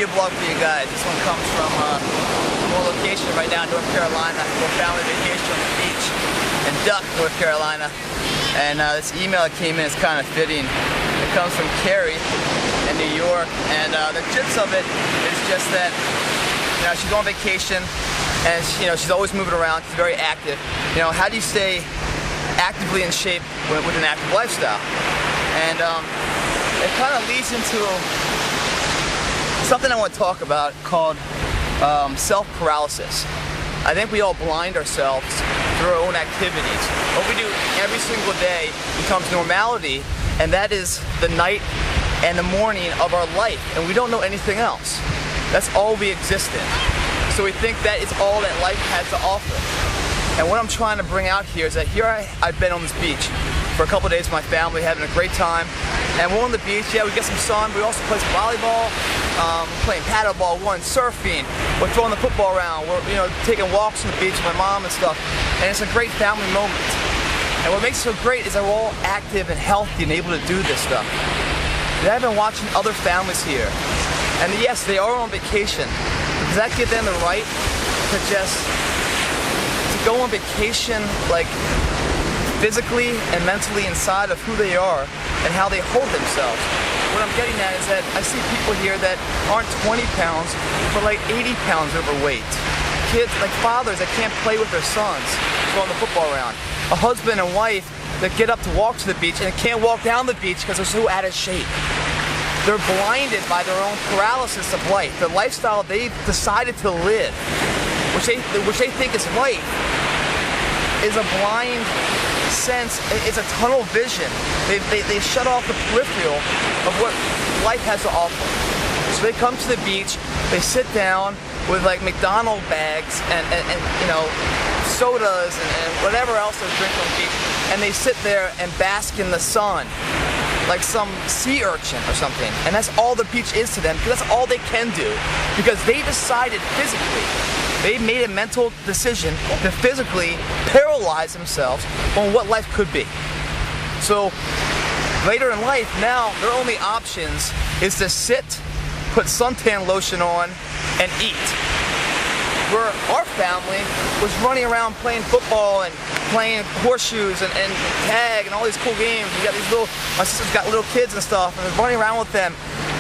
video blog for you guys. This one comes from a location right now in North Carolina. We're family vacation on the beach in Duck, North Carolina. And this email that came in is kind of fitting. It comes from Carrie in New York, and the gist of it is just that she's on vacation, and she's always moving around. She's very active. How do you stay actively in shape with an active lifestyle? And it kind of leads into something I want to talk about called self-paralysis. I think we all blind ourselves through our own activities. What we do every single day becomes normality, and that is the night and the morning of our life, and we don't know anything else. That's all we exist in. So we think that is all that life has to offer. And what I'm trying to bring out here is that I've been on this beach for a couple of days with my family, having a great time. And we're on the beach, we get some sun. We also play some volleyball, we're playing paddleball, we're going surfing, we're throwing the football around, we're taking walks on the beach with my mom and stuff. And it's a great family moment. And what makes it so great is that we're all active and healthy and able to do this stuff. And I've been watching other families here. And yes, they are on vacation. Does that give them the right to go on vacation, like physically and mentally inside of who they are and how they hold themselves? What I'm getting at is that I see people here that aren't 20 pounds, but like 80 pounds overweight. Kids, like fathers that can't play with their sons throwing the football around. A husband and wife that get up to walk to the beach and can't walk down the beach because they're so out of shape. They're blinded by their own paralysis of life, the lifestyle they've decided to live, which they think is life, is a blind sense. It's a tunnel vision. They shut off the peripheral of what life has to offer. So they come to the beach, they sit down with like McDonald's bags and sodas and whatever else they're drinking on the beach, and they sit there and bask in the sun like some sea urchin or something. And that's all the beach is to them, because that's all they can do, because they decided physically, they made a mental decision to physically paralyze themselves on what life could be. So later in life, now their only options is to sit, put suntan lotion on, and eat. Where our family was running around playing football and playing horseshoes and tag and all these cool games. We got these my sister's got little kids and stuff, and we're running around with them,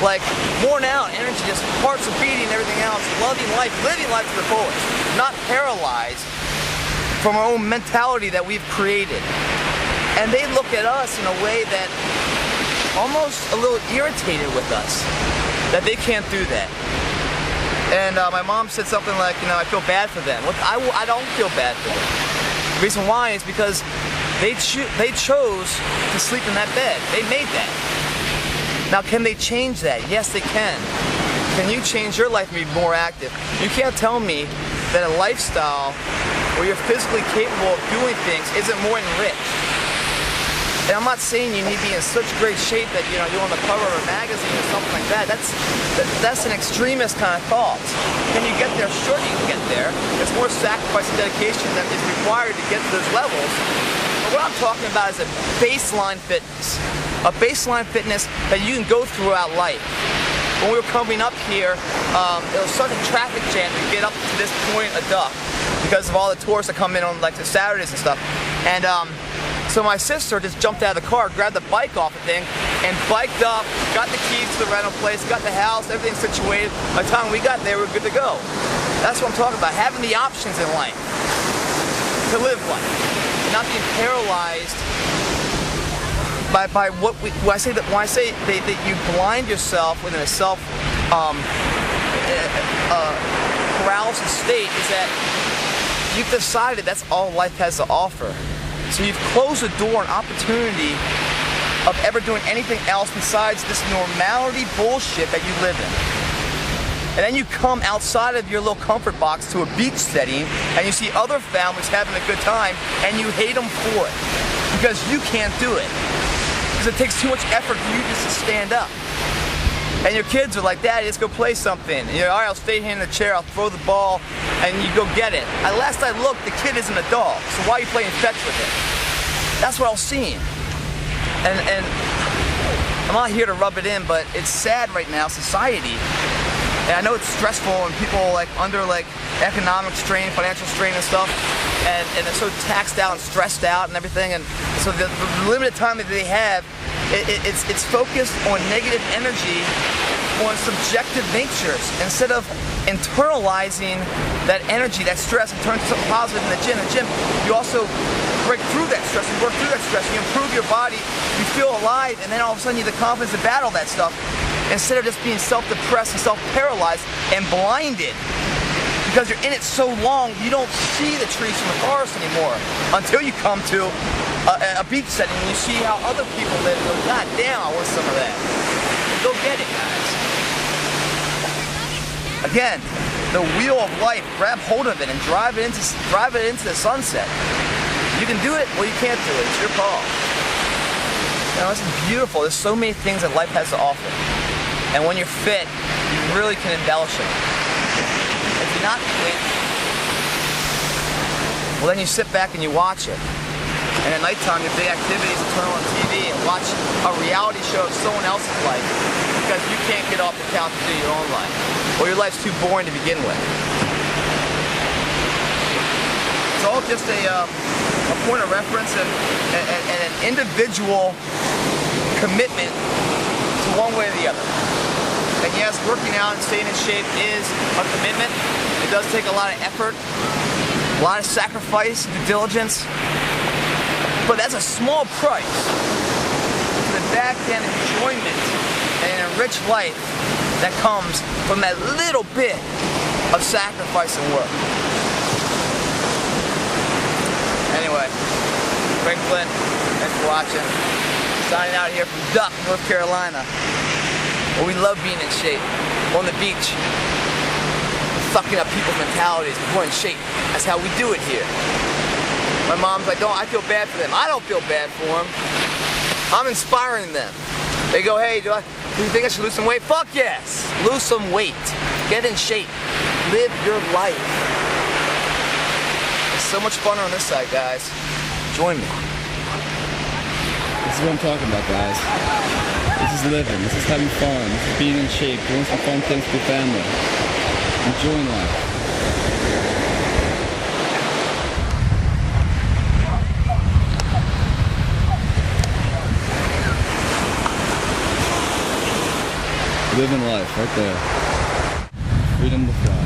like worn out, energy, just hearts are beating and everything else, loving life, living life to the fullest, not paralyzed from our own mentality that we've created. And they look at us in a way that almost a little irritated with us, that they can't do that. And my mom said something like, I feel bad for them. Look, I don't feel bad for them. The reason why is because they chose to sleep in that bed. They made that. Now, can they change that? Yes, they can. Can you change your life and be more active? You can't tell me that a lifestyle where you're physically capable of doing things isn't more enriched. And I'm not saying you need to be in such great shape that you're on the cover of a magazine or something like that. That's an extremist kind of thought. Can you get there? Sure, you can get there. There's more sacrifice and dedication that is required to get to those levels. But what I'm talking about is a baseline fitness. A baseline fitness that you can go throughout life. When we were coming up here, it was such a traffic jam to get up to this point of Duck because of all the tourists that come in on like the Saturdays and stuff. And so my sister just jumped out of the car, grabbed the bike off the thing, and biked up, got the keys to the rental place, got the house, everything situated. By the time we got there, we were good to go. That's what I'm talking about, having the options in life to live life, and not being paralyzed by what when I say that you blind yourself within a self paralysis state, is that you've decided that's all life has to offer. So you've closed the door on opportunity of ever doing anything else besides this normality bullshit that you live in. And then you come outside of your little comfort box to a beach setting and you see other families having a good time and you hate them for it because you can't do it. Because it takes too much effort for you just to stand up. And your kids are like, Daddy, let's go play something. And you're, all right, I'll stay here in the chair, I'll throw the ball, and you go get it. Last I looked, the kid isn't a dog, so why are you playing fetch with it? That's what I was seeing. And I'm not here to rub it in, but it's sad right now, society, And I know it's stressful and people like under like economic strain, financial strain and stuff, and they're so taxed out and stressed out and everything, and so the limited time that they have, it's focused on negative energy, on subjective natures, instead of internalizing that energy, that stress, and turn to something positive in the gym. You also break through that stress, you work through that stress, you improve your body, you feel alive, and then all of a sudden you have the confidence to battle that stuff, instead of just being self-depressed and self-paralyzed and blinded. Because you're in it so long, you don't see the trees from the forest anymore, until you come to a beach setting and you see how other people live and go, God damn, I want some of that. Go get it, guys. Again, the wheel of life, grab hold of it and drive it into the sunset. You can do it, or you can't do it. It's your call. Now, this is beautiful. There's so many things that life has to offer. And when you're fit, you really can embellish it. If you're not fit, well, then you sit back and you watch it. And at nighttime, your big activities is turn on TV and watch a reality show of someone else's life, because you can't get off the couch to do your own life, or your life's too boring to begin with. It's all just a point of reference and an individual commitment to one way or the other. And yes, working out and staying in shape is a commitment. It does take a lot of effort, a lot of sacrifice, due diligence, but that's a small price to the back-end enjoyment and an enriched life that comes from that little bit of sacrifice and work. Anyway, Craig Plitt, thanks for watching. Signing out here from Duck, North Carolina, where we love being in shape. On the beach, fucking up people's mentalities. We're in shape. That's how we do it here. My mom's like, I feel bad for them. I don't feel bad for them. I'm inspiring them. They go, hey, do you think I should lose some weight? Fuck yes. Lose some weight. Get in shape. Live your life. It's so much fun on this side, guys. Join me. This is what I'm talking about, guys. This is living. This is having fun. This is being in shape. Doing some fun things with your family. Enjoying life. Living life, right there. Freedom to fly.